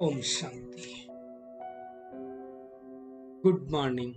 Om Shanti. Good morning.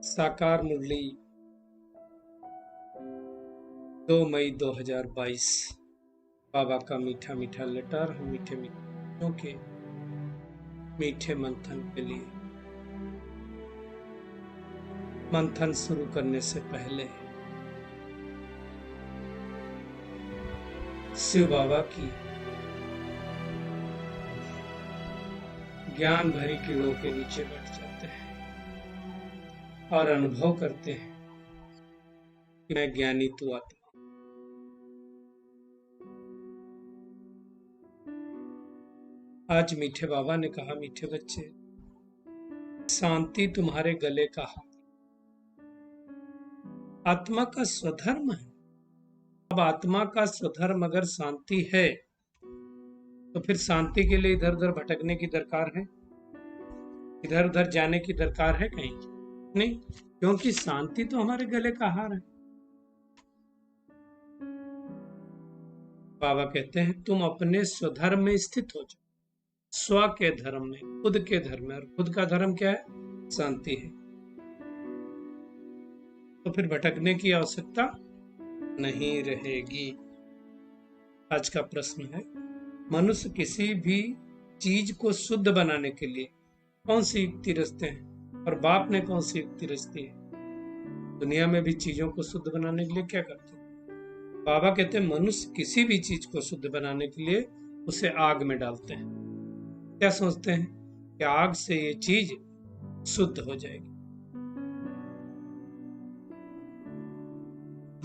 साकार मुरली 2 मई 2022। बाबा का मीठा मीठा लेटर। हम मीठे मीठे के मीठे मंथन के लिए मंथन शुरू करने से पहले शिव बाबा की ज्ञान भरी किरणों के नीचे बैठ जाते हैं और अनुभव करते हैं कि मैं ज्ञानी तू आत्मा। आज मीठे बाबा ने कहा, मीठे बच्चे, शांति तुम्हारे गले का हार, आत्मा का स्वधर्म है। अब आत्मा का स्वधर्म अगर शांति है तो फिर शांति के लिए इधर उधर भटकने की दरकार है, इधर उधर जाने की दरकार है कहीं नहीं, क्योंकि शांति तो हमारे गले का हार है। बाबा कहते हैं तुम अपने स्वधर्म में स्थित हो जाओ, स्व के धर्म में, खुद के धर्म में। और खुद का धर्म क्या है? शांति है। तो फिर भटकने की आवश्यकता नहीं रहेगी। आज का प्रश्न है, मनुष्य किसी भी चीज को शुद्ध बनाने के लिए कौन सी युक्ति रचते हैं और बाप ने कौन सी युक्ति रचती है? दुनिया में भी चीजों को शुद्ध बनाने के लिए क्या करते हैं? बाबा कहते हैं मनुष्य किसी भी चीज को शुद्ध बनाने के लिए उसे आग में डालते हैं। क्या सोचते हैं कि आग से ये चीज शुद्ध हो जाएगी।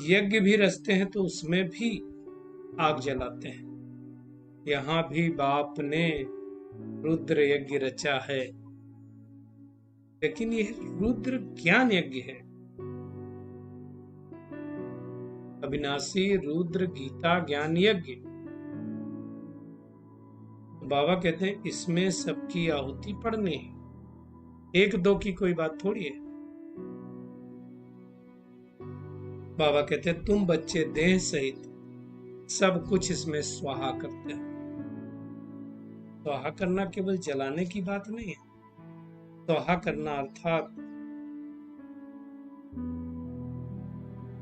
यज्ञ भी रचते हैं तो उसमें भी आग जलाते हैं। यहाँ भी बाप ने रुद्र यज्ञ रचा है, लेकिन यह रुद्र ज्ञान यज्ञ है। अविनाशी रुद्र गीता ज्ञान यज्ञ। बाबा कहते हैं इसमें सबकी आहुति पड़नी है, एक दो की कोई बात थोड़ी है। बाबा कहते हैं तुम बच्चे देह सहित सब कुछ इसमें स्वाहा करते हैं। स्वाहा करना केवल जलाने की बात नहीं है। स्वाहा करना अर्थात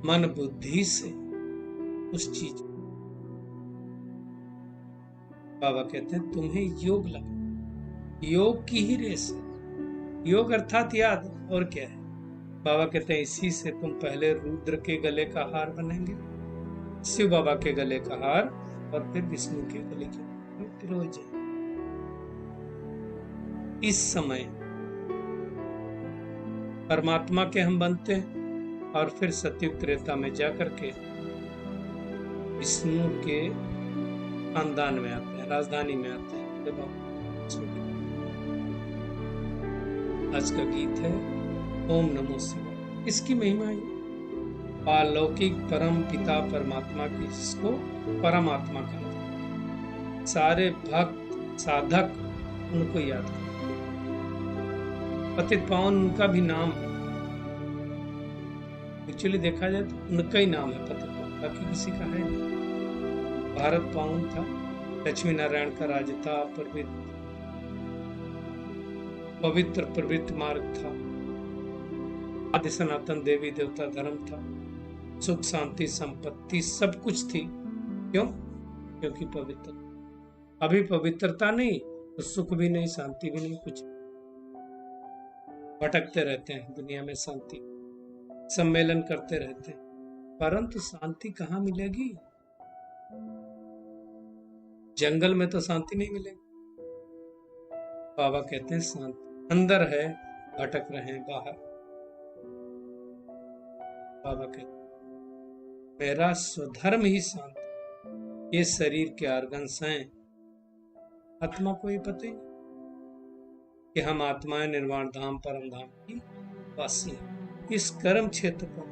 मन बुद्धि से उस चीज। बाबा कहते हैं तुम्हें योग लगा, योग की ही रेस है। योग अर्थात याद, और क्या है? बाबा कहते हैं इसी से तुम पहले रुद्र के गले का हार बनेंगे, शिव बाबा के गले का हार, और फिर विष्णु के गले के फिरोज। इस समय परमात्मा के हम बनते हैं और फिर सतयुग त्रेता में जाकर के विष्णु के खानदान में आते हैं, राजधानी में आते हैं। आज का गीत है ओम नमो शिवाय। इसकी महिमा है अलौकिक परम पिता परमात्मा की, जिसको परमात्मा कहते हैं। सारे भक्त साधक उनको याद करते, पतित पावन उनका भी नाम है। एक्चुअली देखा जाए तो उनका ही नाम है पतित पावन, बाकी किसी का है नहीं। भारत पावन था, लक्ष्मी नारायण का राज था, पवित्र प्रवृत्ति मार्ग था, आदि सनातन देवी देवता धर्म था, सुख शांति संपत्ति सब कुछ थी। क्यों? क्योंकि पवित्र। अभी पवित्रता नहीं तो सुख भी नहीं, शांति भी नहीं, कुछ। भटकते रहते हैं दुनिया में, शांति सम्मेलन करते रहते हैं, परंतु शांति कहाँ मिलेगी? जंगल में तो शांति नहीं मिलेगी। बाबा कहते हैं शांति अंदर है, भटक रहे हैं बाहर। बाबा कहते मेरा स्वधर्म ही शांत। ये शरीर के आर्गन्स हैं, आत्मा को ये पता ही नहीं कि हम आत्माएं निर्वाण धाम परम धाम की वासी हैं। इस कर्म क्षेत्र पर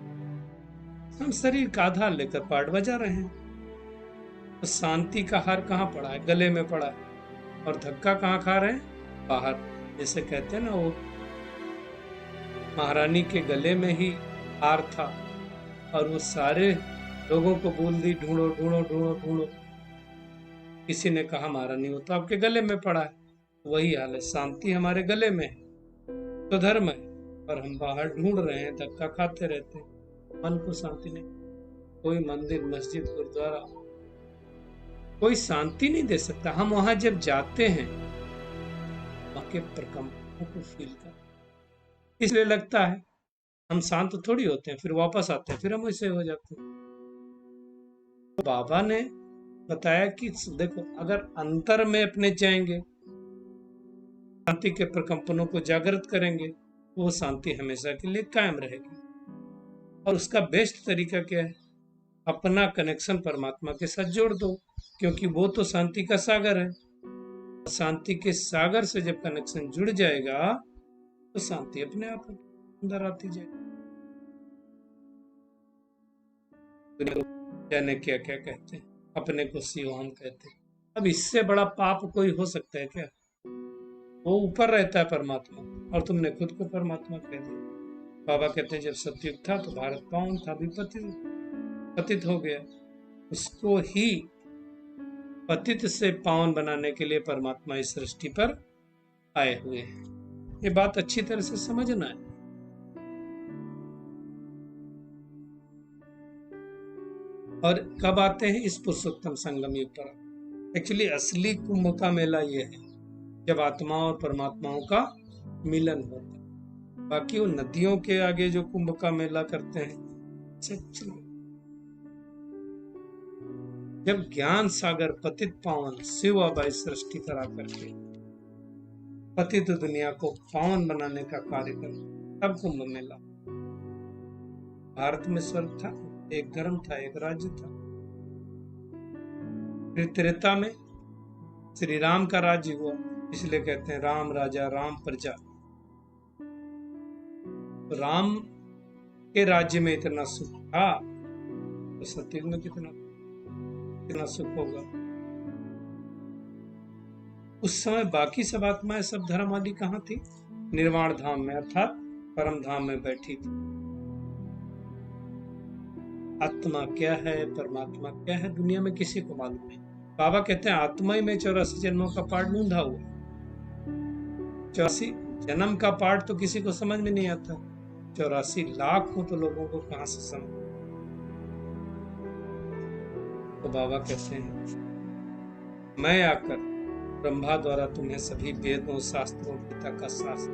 हम शरीर का आधार लेकर पाठ बजा रहे हैं। तो शांति का हार कहाँ पड़ा है? गले में पड़ा है। और धक्का कहाँ खा रहे हैं? बाहर। जैसे कहते हैं ना, वो महारानी के गले में ही हार था और वो सारे लोगों को बोल दी ढूंढो ढूंढो ढूंढो ढूंढो। किसी ने कहा हमारा नहीं होता, आपके गले में पड़ा है। वही हाल है, शांति हमारे गले में है तो धर्म है, पर हम बाहर ढूंढ रहे हैं, धक्का खाते रहते हैं, मन को शांति नहीं। कोई मंदिर, मस्जिद, गुरुद्वारा कोई शांति नहीं दे सकता। हम वहां जब जाते हैं वहां के प्रकंपनों को फील कर, इसलिए लगता है हम शांत थोड़ी होते हैं, फिर वापस आते हैं, फिर हम वैसे हो जाते हैं। तो बाबा ने बताया कि देखो, अगर अंतर में अपने जाएंगे, शांति के प्रकंपनों को जागृत करेंगे, वो शांति हमेशा के लिए कायम रहेगी। और उसका बेस्ट तरीका क्या है? अपना कनेक्शन परमात्मा के साथ जोड़ दो, क्योंकि वो तो शांति का सागर है। शांति के सागर से जब कनेक्शन जुड़ जाएगा तो शांति अपने आप अंदर आती जाएगी। जाने क्या क्या कहते हैं, अपने को शिव हम कहते हैं। अब इससे बड़ा पाप कोई हो सकता है क्या? वो ऊपर रहता है परमात्मा, और तुमने खुद को परमात्मा कह दिया। बाबा कहते हैं जब सतयुग था तो भारत पावन था, भी पतित हो गया। उसको ही पतित से पावन बनाने के लिए परमात्मा इस सृष्टि पर आए हुए हैं। ये बात अच्छी तरह से समझना है। और कब आते हैं? इस पुरुषोत्तम संगम युग पर। एक्चुअली असली कुंभ का मेला ये है जब आत्मा और परमात्माओं का मिलन होता है। बाकी वो नदियों के आगे जो कुंभ का मेला करते हैं, जब ज्ञान सागर पतित पावन शिव अब इस सृष्टि पर आकर के पतित दुनिया को पावन बनाने का कार्य कर, तब कुंभ मेला। भारत में स्वर्ग था, एक धर्म था, एक राज्य था। फिर त्रेता में श्री राम का राज्य हुआ, इसलिए कहते हैं राम राजा राम प्रजा। तो राम के राज्य में इतना सुख था तो सतयुग में कितना सुख होगा। उस समय बाकी सब आत्माएं, सब धर्म आदि कहाँ थी? निर्वाण धाम में, अर्थात परम धाम में बैठी थी। आत्मा क्या है, परमात्मा क्या है, दुनिया में किसी को मालूम नहीं। बाबा कहते हैं आत्मा ही में 84 जन्मों का पाठ ढूंढा हुआ। 84 जन्म का पाठ तो किसी को समझ में नहीं आता, 84 लाख हो तो लोगों को कहां से समझ। तो बाबा कहते हैं मैं आकर ब्रह्मा द्वारा तुम्हें सभी वेदों, शास्त्रों, गीता का शास्त्र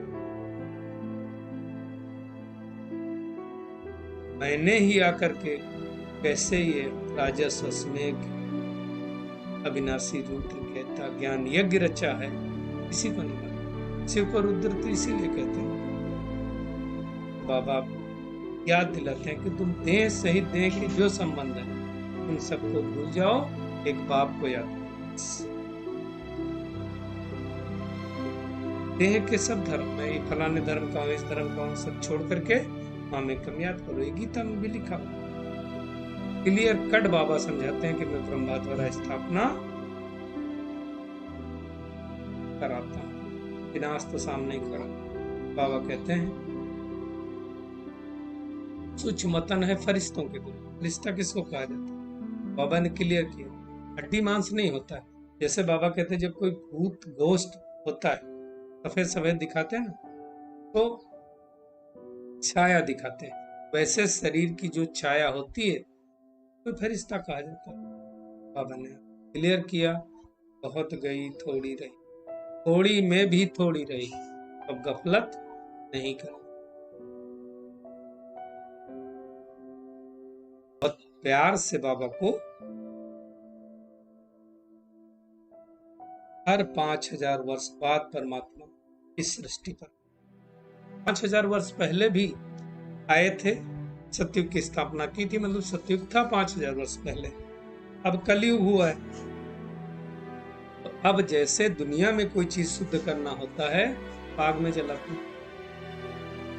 मैंने ही आकर के कैसे ये राजस्व स्मेघ अविनाशी रुद्र कहता ज्ञान यज्ञ रचा है, किसी को नहीं मालूम। शिव को रुद्र तो इसीलिए कहते हैं। बाबा याद दिलाते हैं कि तुम देह सहित देह के जो संबंध है उन सबको भूल जाओ, एक बाप को याद करो। देह के सब धर्म में, ये फलाने धर्म का हूं, इस धर्म का हूं, सब छोड़ करके माँ में कम याद करो। ये गीता में भी लिखा क्लियर कट बाबा समझाते हैं कि मैं ब्रह्मा द्वारा स्थापना कराता हूं, विनाश तो सामने ही करा। बाबा कहते हैं सूक्ष्मतन है फरिश्तों के गुरु। फरिश्ता किसको कहा जाता है? बाबा ने क्लियर किया, हड्डी मांस नहीं होता है। जैसे बाबा कहते हैं जब कोई भूत घोस्ट होता है, सफेद सफेद दिखाते हैं ना, तो छाया दिखाते हैं, वैसे शरीर की जो छाया होती है तो फरिश्ता कहा जाता है। बाबा ने क्लियर किया, बहुत गई थोड़ी रही, थोड़ी में भी थोड़ी रही, अब गफलत नहीं करो। बहुत प्यार से बाबा को हर 5000 वर्ष बाद परमात्मा इस सृष्टि पर, 5000 वर्ष पहले भी आए थे, सतयुग की स्थापना की थी, मतलब सतयुग था 5000 वर्ष पहले। अब कलयुग हुआ है, तो अब जैसे दुनिया में कोई चीज शुद्ध करना होता है, आग में जलाते,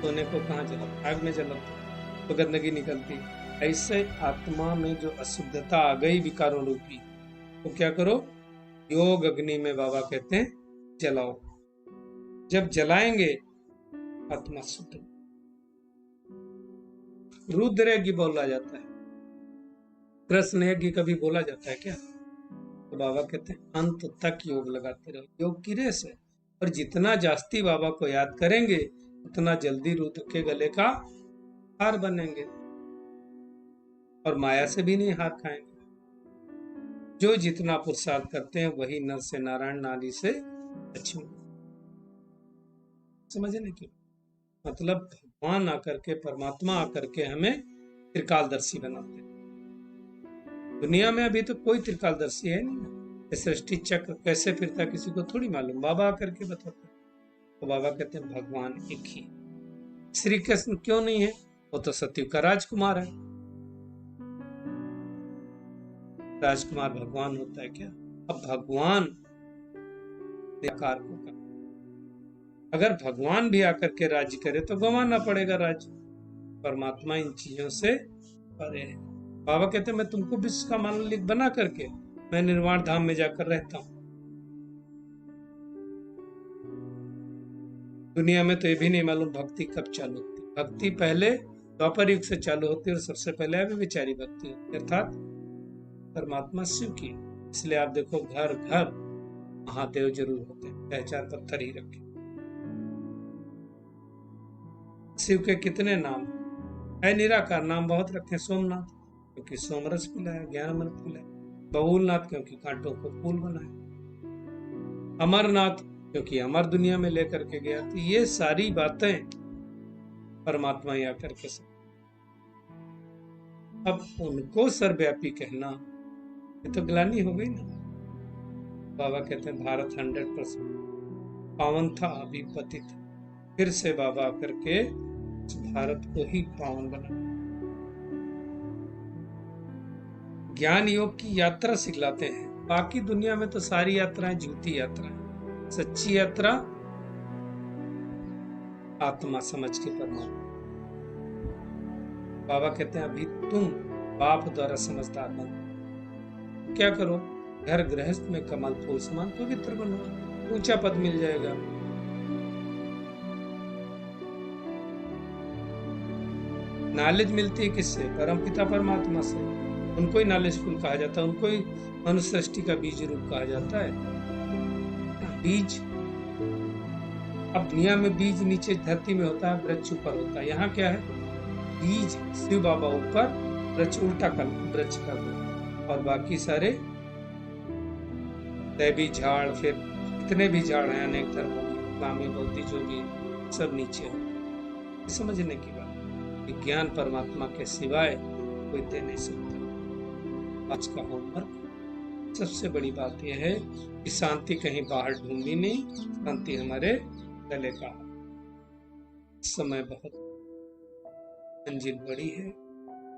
सोने को कहाँ जलाते? आग में जलाते तो गंदगी निकलती। ऐसे आत्मा में जो अशुद्धता आ गई विकारों रूपी, तो क्या करो? योग अग्नि में बाबा कहते हैं जलाओ। जब जलाएंगे आत्मा शुद्ध। रुद्र यज्ञ बोला जाता है, कृष्ण यज्ञ कभी बोला जाता है क्या? तो बाबा कहते हैं अंत तक योग लगाते रहो, योग की रेस है। और जितना जास्ती बाबा को याद करेंगे उतना जल्दी रुद्र के गले का हार बनेंगे और माया से भी नहीं हार खाएंगे। जो जितना पुरुषार्थ करते हैं वही नर से नारायण, नारी से लक्ष्मी। समझने की मतलब भगवान आकर के, परमात्मा आकर के हमें त्रिकालदर्शी बनाते हैं। दुनिया में अभी तो कोई त्रिकालदर्शी है नहीं। सृष्टि चक्र कैसे फिरता किसी को थोड़ी मालूम, बाबा आकर के बताते हैं। तो बाबा कहते हैं भगवान एक ही। श्री कृष्ण क्यों नहीं है? वो तो सतयुग का राजकुमार है। राजकुमार भगवान होता है क्या? अब भगवान आकार को कर, अगर भगवान भी आकर के राज्य करे तो गंवाना पड़ेगा राज्य। परमात्मा इन चीजों से परे है। बाबा कहते हैं मैं तुमको विश्व का मालिक बना करके मैं निर्वाण धाम में जाकर रहता हूं। दुनिया में तो ये भी नहीं मालूम भक्ति कब चालू होती। भक्ति पहले द्वापर युग से चालू होती है और सबसे पहले अव्यभिचारी भक्ति होती है, अर्थात परमात्मा शिव की। इसलिए आप देखो घर घर महादेव जरूर होते हैं, 4 पत्थर ही रखे। शिव के कितने नाम है? निराकार नाम बहुत रखे। सोमनाथ क्योंकि सोमरस पिलाया, ज्ञान अमृत पिलाया। बबूलनाथ क्योंकि कांटों को फूल बनाया। अमरनाथ क्योंकि अमर दुनिया में लेकर के गया। तो ये सारी बातें परमात्मा ही आकर के सब। अब उनको सर्वव्यापी कहना ये तो ग्लानि हो गई ना। बाबा कहते हैं भारत 100% पावन था, अभी पतित। फिर से बाबा आकर के भारत को ही पावन बना। ज्ञान योग की यात्रा सिखलाते हैं। बाकी दुनिया में तो सारी यात्राएं झूठी यात्रा है। सच्ची यात्रा आत्मा समझ के परमात्मा। बाबा कहते हैं अभी तुम बाप द्वारा समझदार बनो। क्या करो? घर गृहस्थ में कमल फूल समान पवित्र बनो, ऊंचा पद मिल जाएगा। नॉलेज मिलती है किससे? परमपिता परमात्मा से। उनको ही नॉलेजफुल कहा जाता है, उनको ही मनुष्य सृष्टि का बीज रूप कहा जाता है। बीज, अब दुनिया में बीज नीचे धरती में होता है, वृक्ष ऊपर होता है। यहाँ क्या है? बीज शिव बाबा ऊपर, वृक्ष उल्टा कर, वृक्ष कर दो, और बाकी सारे दैवी झाड़, फिर कितने भी झाड़ हैं अनेक धर्मों के, इस्लामी, बौद्धी, जो भी सब नीचे हो। समझने की बात, ज्ञान परमात्मा के सिवाय कोई दे नहीं सकता। आज का होमवर्क, सबसे बड़ी बात यह है कि शांति कहीं बाहर ढूंढनी नहीं, शांति हमारे गले का। समय बहुत मंजिल बड़ी है,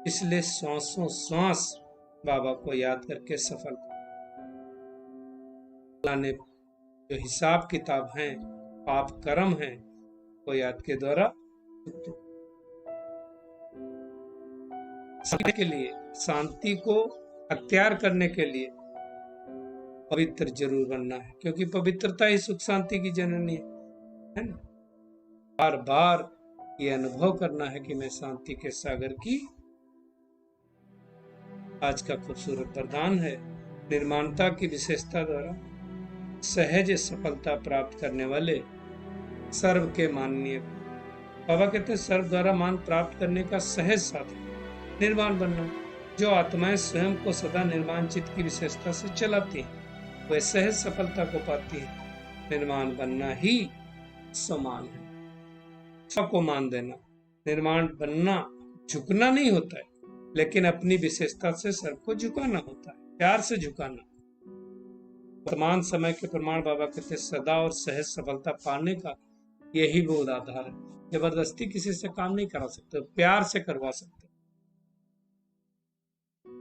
इसलिए श्वासों श्वास बाबा को याद करके सफल लाने जो हिसाब किताब हैं, पाप कर्म हैं, को याद के द्वारा के लिए, शांति को अख्तियार करने के लिए पवित्र जरूर बनना है, क्योंकि पवित्रता ही सुख शांति की जननी है ना। बार बार ये अनुभव करना है कि मैं शांति के सागर की। आज का खूबसूरत वरदान है निर्माणता की विशेषता द्वारा सहज सफलता प्राप्त करने वाले सर्व के माननीय। बाबा कहते हैं सर्व द्वारा मान प्राप्त करने का सहज साधन निर्माण बनना। जो आत्माएं स्वयं को सदा निर्माण चित्त की विशेषता से चलाती हैं वह सहज सफलता को पाती है। निर्माण बनना ही समान है, सबको मान देना। निर्माण बनना झुकना नहीं होता है, लेकिन अपनी विशेषता से सबको झुकाना होता है, प्यार से झुकाना। वर्तमान समय के प्रमाण बाबा कहते सदा और सहज सफलता पाने का यही मूल आधार है। जबरदस्ती किसी से काम नहीं करा सकते, प्यार से करवा सकते।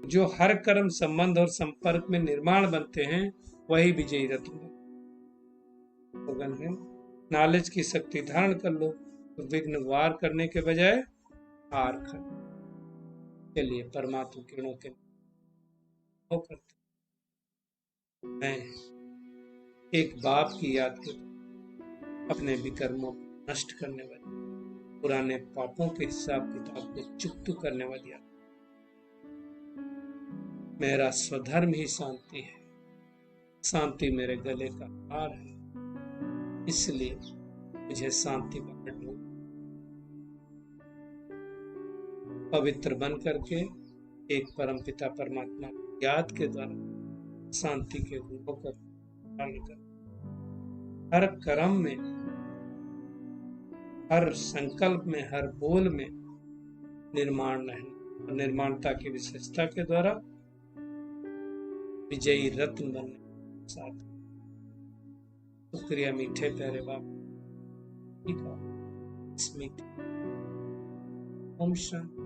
जो हर कर्म, संबंध और संपर्क में निर्माण बनते हैं वही विजयी रत्न है। नॉलेज की शक्ति धारण कर लो तो विघ्न वार करने के बजाय हार कर। चलिए परमात्मा किरणों के करते मैं एक बाप की याद कर अपने विकर्मों को नष्ट करने वाली, पुराने पापों के हिसाब किताब को चुकता करने वाली। मेरा स्वधर्म ही शांति है, शांति मेरे गले का हार है, इसलिए मुझे शांति बांटना। पवित्र बन करके एक परमपिता परमात्मा की याद के द्वारा शांति के गुणों का पालन कर, हर कर्म में, हर संकल्प में, हर बोल में निर्माण रहना और निर्माणता की विशेषता के द्वारा विजयी रत्न बनने के साथ। शुक्रिया मीठे प्यारे बाप, ठीक है। ओम शांति।